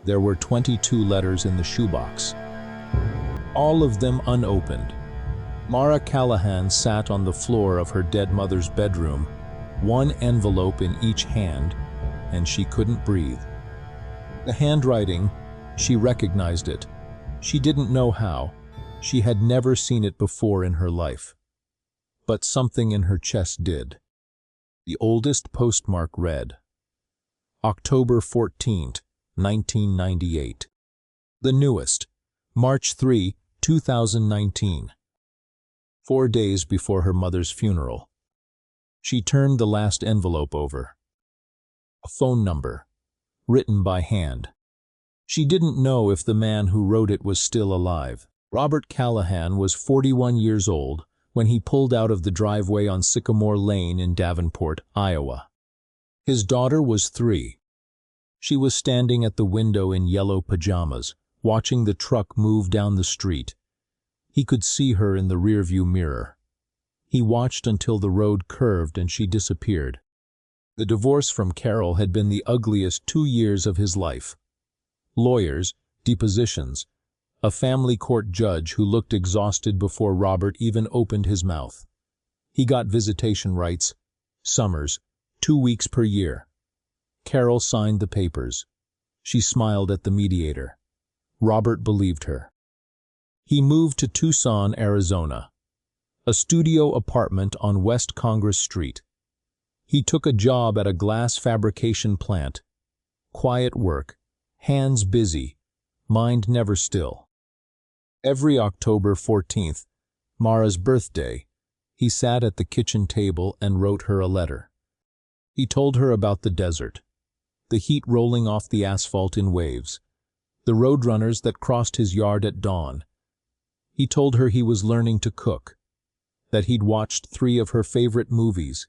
There were 22 letters in the shoebox, all of them unopened. Mara Callahan sat on the floor of her dead mother's bedroom, one envelope in each hand, and she couldn't breathe. The handwriting, she recognized it. She didn't know how. She had never seen it before in her life. But something in her chest did. The oldest postmark read, October 14th, 1998. The newest, March 3, 2019. 4 days before her mother's funeral. She turned the last envelope over. A phone number, written by hand. She didn't know if the man who wrote it was still alive. Robert Callahan was 41 years old when he pulled out of the driveway on Sycamore Lane in Davenport, Iowa. His daughter was 3. She was standing at the window in yellow pajamas, watching the truck move down the street. He could see her in the rearview mirror. He watched until the road curved and she disappeared. The divorce from Carol had been the ugliest 2 years of his life. Lawyers, depositions, a family court judge who looked exhausted before Robert even opened his mouth. He got visitation rights, summers, 2 weeks per year. Carol signed the papers. She smiled at the mediator. Robert believed her. He moved to Tucson, Arizona, a studio apartment on West Congress Street. He took a job at a glass fabrication plant. Quiet work, hands busy, mind never still. Every October 14th, Mara's birthday, he sat at the kitchen table and wrote her a letter. He told her about the desert, the heat rolling off the asphalt in waves, the roadrunners that crossed his yard at dawn. He told her he was learning to cook, that he'd watched 3 of her favorite movies.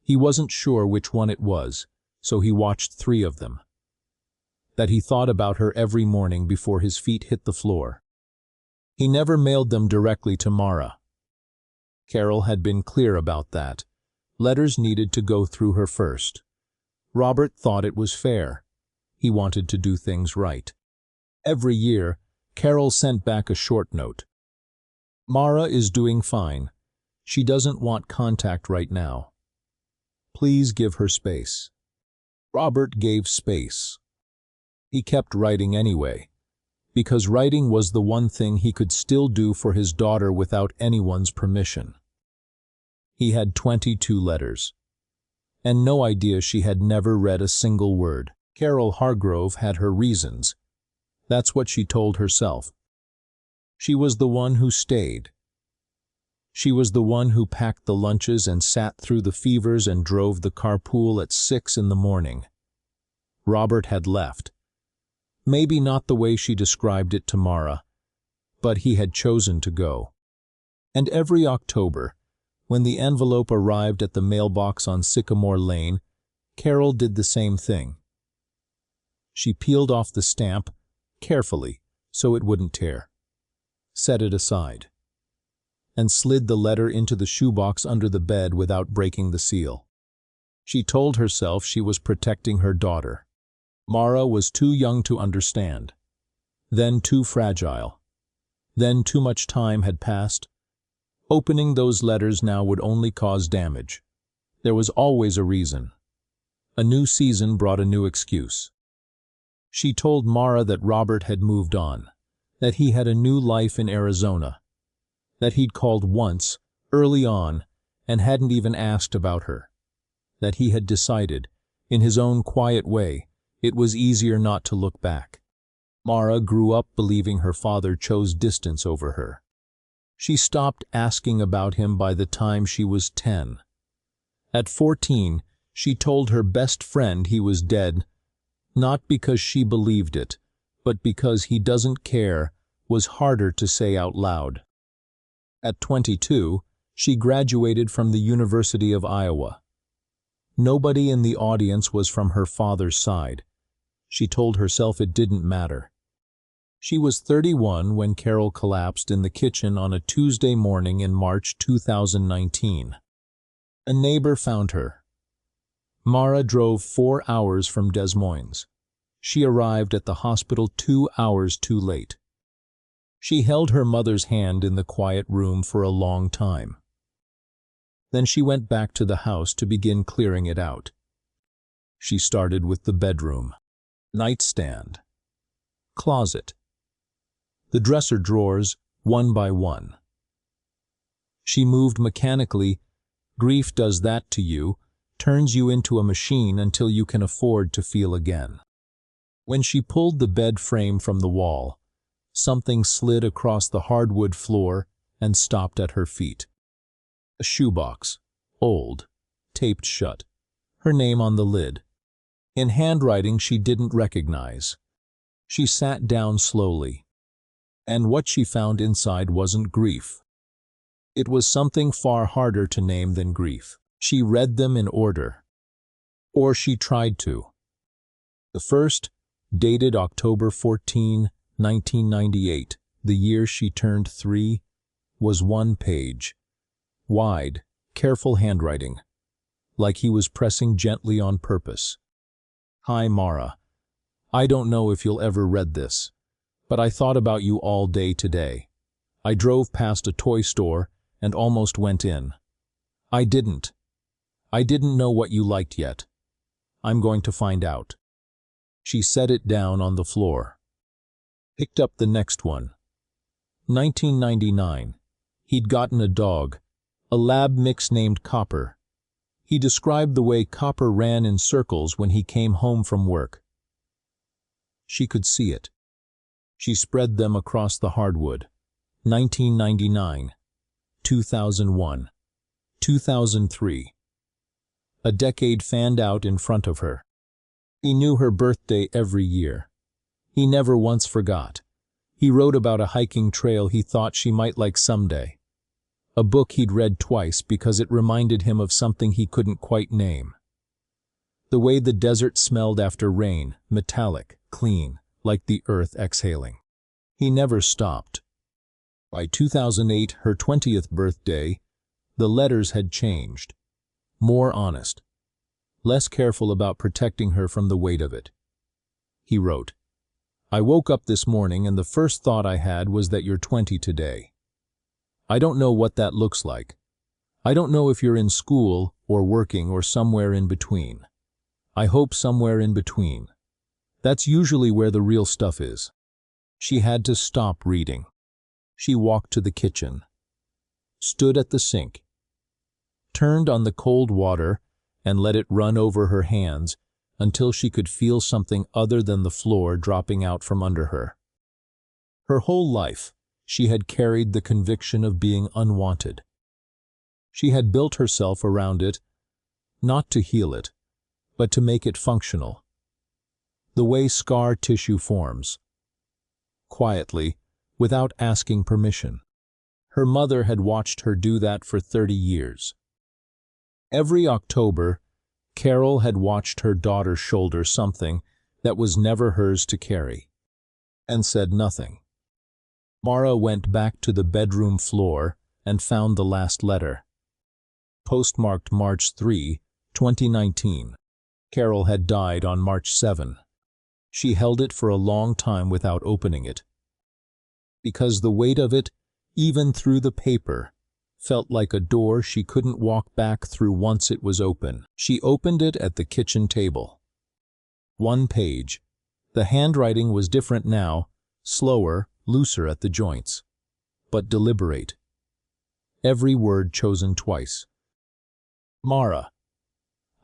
He wasn't sure which one it was, so he watched 3 of them. That he thought about her every morning before his feet hit the floor. He never mailed them directly to Mara. Carol had been clear about that. Letters needed to go through her first. Robert thought it was fair. He wanted to do things right. Every year, Carol sent back a short note. Mara is doing fine. She doesn't want contact right now. Please give her space. Robert gave space. He kept writing anyway, because writing was the one thing he could still do for his daughter without anyone's permission. He had 22 letters, and no idea she had never read a single word. Carol Hargrove had her reasons. That's what she told herself. She was the one who stayed. She was the one who packed the lunches and sat through the fevers and drove the carpool at 6 in the morning. Robert had left. Maybe not the way she described it to Mara, but he had chosen to go. And every October, when the envelope arrived at the mailbox on Sycamore Lane, Carol did the same thing. She peeled off the stamp, carefully, so it wouldn't tear, set it aside, and slid the letter into the shoebox under the bed without breaking the seal. She told herself she was protecting her daughter. Mara was too young to understand, then too fragile, then too much time had passed. Opening those letters now would only cause damage. There was always a reason. A new season brought a new excuse. She told Mara that Robert had moved on, that he had a new life in Arizona, that he'd called once, early on, and hadn't even asked about her, that he had decided, in his own quiet way, it was easier not to look back. Mara grew up believing her father chose distance over her. She stopped asking about him by the time she was 10. At 14, she told her best friend he was dead, not because she believed it, but because he doesn't care was harder to say out loud. At 22, she graduated from the University of Iowa. Nobody in the audience was from her father's side. She told herself it didn't matter. She was 31 when Carol collapsed in the kitchen on a Tuesday morning in March 2019. A neighbor found her. Mara drove 4 hours from Des Moines. She arrived at the hospital 2 hours too late. She held her mother's hand in the quiet room for a long time. Then she went back to the house to begin clearing it out. She started with the bedroom, nightstand, closet, the dresser drawers, one by one. She moved mechanically. Grief does that to you, turns you into a machine until you can afford to feel again. When she pulled the bed frame from the wall, something slid across the hardwood floor and stopped at her feet. A shoebox, old, taped shut, her name on the lid. In handwriting she didn't recognize. She sat down slowly, and what she found inside wasn't grief. It was something far harder to name than grief. She read them in order. Or she tried to. The first, dated October 14, 1998, the year she turned 3, was 1 page. Wide, careful handwriting, like he was pressing gently on purpose. Hi, Mara. I don't know if you'll ever read this, but I thought about you all day today. I drove past a toy store and almost went in. I didn't know what you liked yet. I'm going to find out. She set it down on the floor. Picked up the next one. 1999. He'd gotten a dog, a lab mix named Copper. He described the way Copper ran in circles when he came home from work. She could see it. She spread them across the hardwood. 1999, 2001, 2003. A decade fanned out in front of her. He knew her birthday every year. He never once forgot. He wrote about a hiking trail he thought she might like someday. A book he'd read twice because it reminded him of something he couldn't quite name. The way the desert smelled after rain, metallic, clean, like the earth exhaling. He never stopped. By 2008, her 20th birthday, the letters had changed. More honest. Less careful about protecting her from the weight of it. He wrote, I woke up this morning and the first thought I had was that you're 20 today. I don't know what that looks like. I don't know if you're in school or working or somewhere in between. I hope somewhere in between. That's usually where the real stuff is. She had to stop reading. She walked to the kitchen, stood at the sink, turned on the cold water and let it run over her hands until she could feel something other than the floor dropping out from under her. Her whole life, she had carried the conviction of being unwanted. She had built herself around it, not to heal it, but to make it functional. The way scar tissue forms. Quietly, without asking permission. Her mother had watched her do that for 30 years. Every October, Carol had watched her daughter shoulder something that was never hers to carry, and said nothing. Mara went back to the bedroom floor and found the last letter. Postmarked March 3, 2019. Carol had died on March 7. She held it for a long time without opening it. Because the weight of it, even through the paper, felt like a door she couldn't walk back through once it was open. She opened it at the kitchen table. 1 page. The handwriting was different now, slower, looser at the joints, but deliberate. Every word chosen twice. Mara,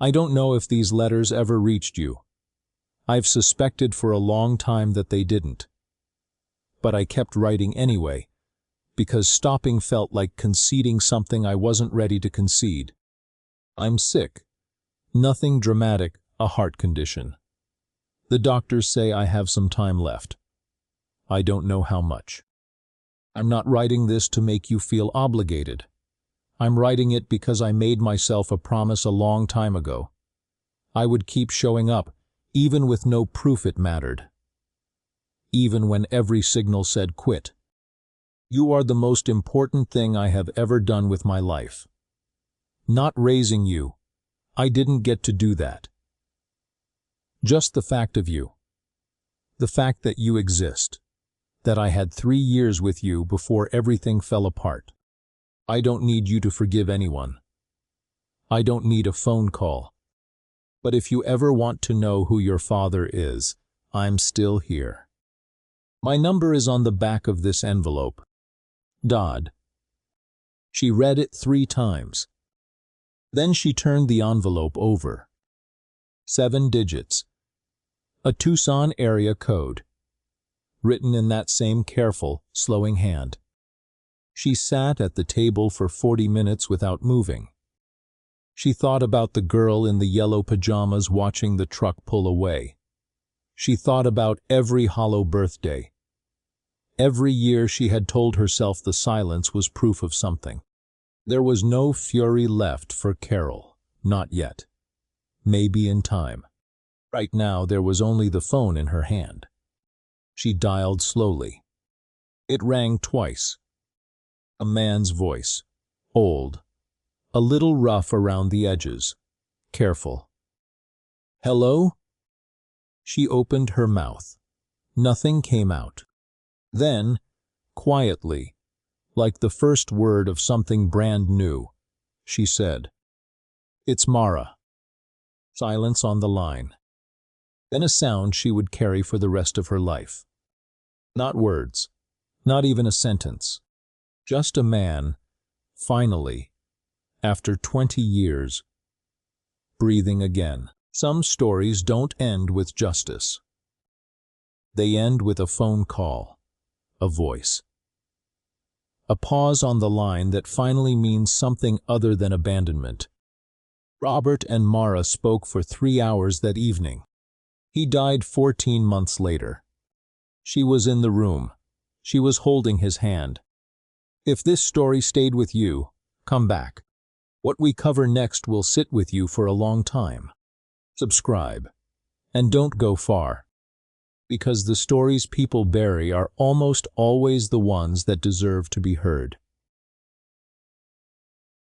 I don't know if these letters ever reached you. I've suspected for a long time that they didn't. But I kept writing anyway, because stopping felt like conceding something I wasn't ready to concede. I'm sick. Nothing dramatic, a heart condition. The doctors say I have some time left. I don't know how much. I'm not writing this to make you feel obligated. I'm writing it because I made myself a promise a long time ago. I would keep showing up, even with no proof it mattered. Even when every signal said quit. You are the most important thing I have ever done with my life. Not raising you. I didn't get to do that. Just the fact of you. The fact that you exist, that I had 3 years with you before everything fell apart. I don't need you to forgive anyone. I don't need a phone call. But if you ever want to know who your father is, I'm still here. My number is on the back of this envelope. Dodd. She read it 3 times. Then she turned the envelope over. 7 digits. A Tucson area code. Written in that same careful, slowing hand. She sat at the table for 40 minutes without moving. She thought about the girl in the yellow pajamas watching the truck pull away. She thought about every hollow birthday. Every year she had told herself the silence was proof of something. There was no fury left for Carol, not yet. Maybe in time. Right now there was only the phone in her hand. She dialed slowly. It rang twice. A man's voice, old, a little rough around the edges, careful. Hello? She opened her mouth. Nothing came out. Then, quietly, like the first word of something brand new, she said, "It's Mara." Silence on the line. Then a sound she would carry for the rest of her life. Not words, not even a sentence. Just a man, finally, after 20 years, breathing again. Some stories don't end with justice. They end with a phone call, a voice. A pause on the line that finally means something other than abandonment. Robert and Mara spoke for 3 hours that evening. He died 14 months later. She was in the room. She was holding his hand. If this story stayed with you, come back. What we cover next will sit with you for a long time. Subscribe. And don't go far. Because the stories people bury are almost always the ones that deserve to be heard.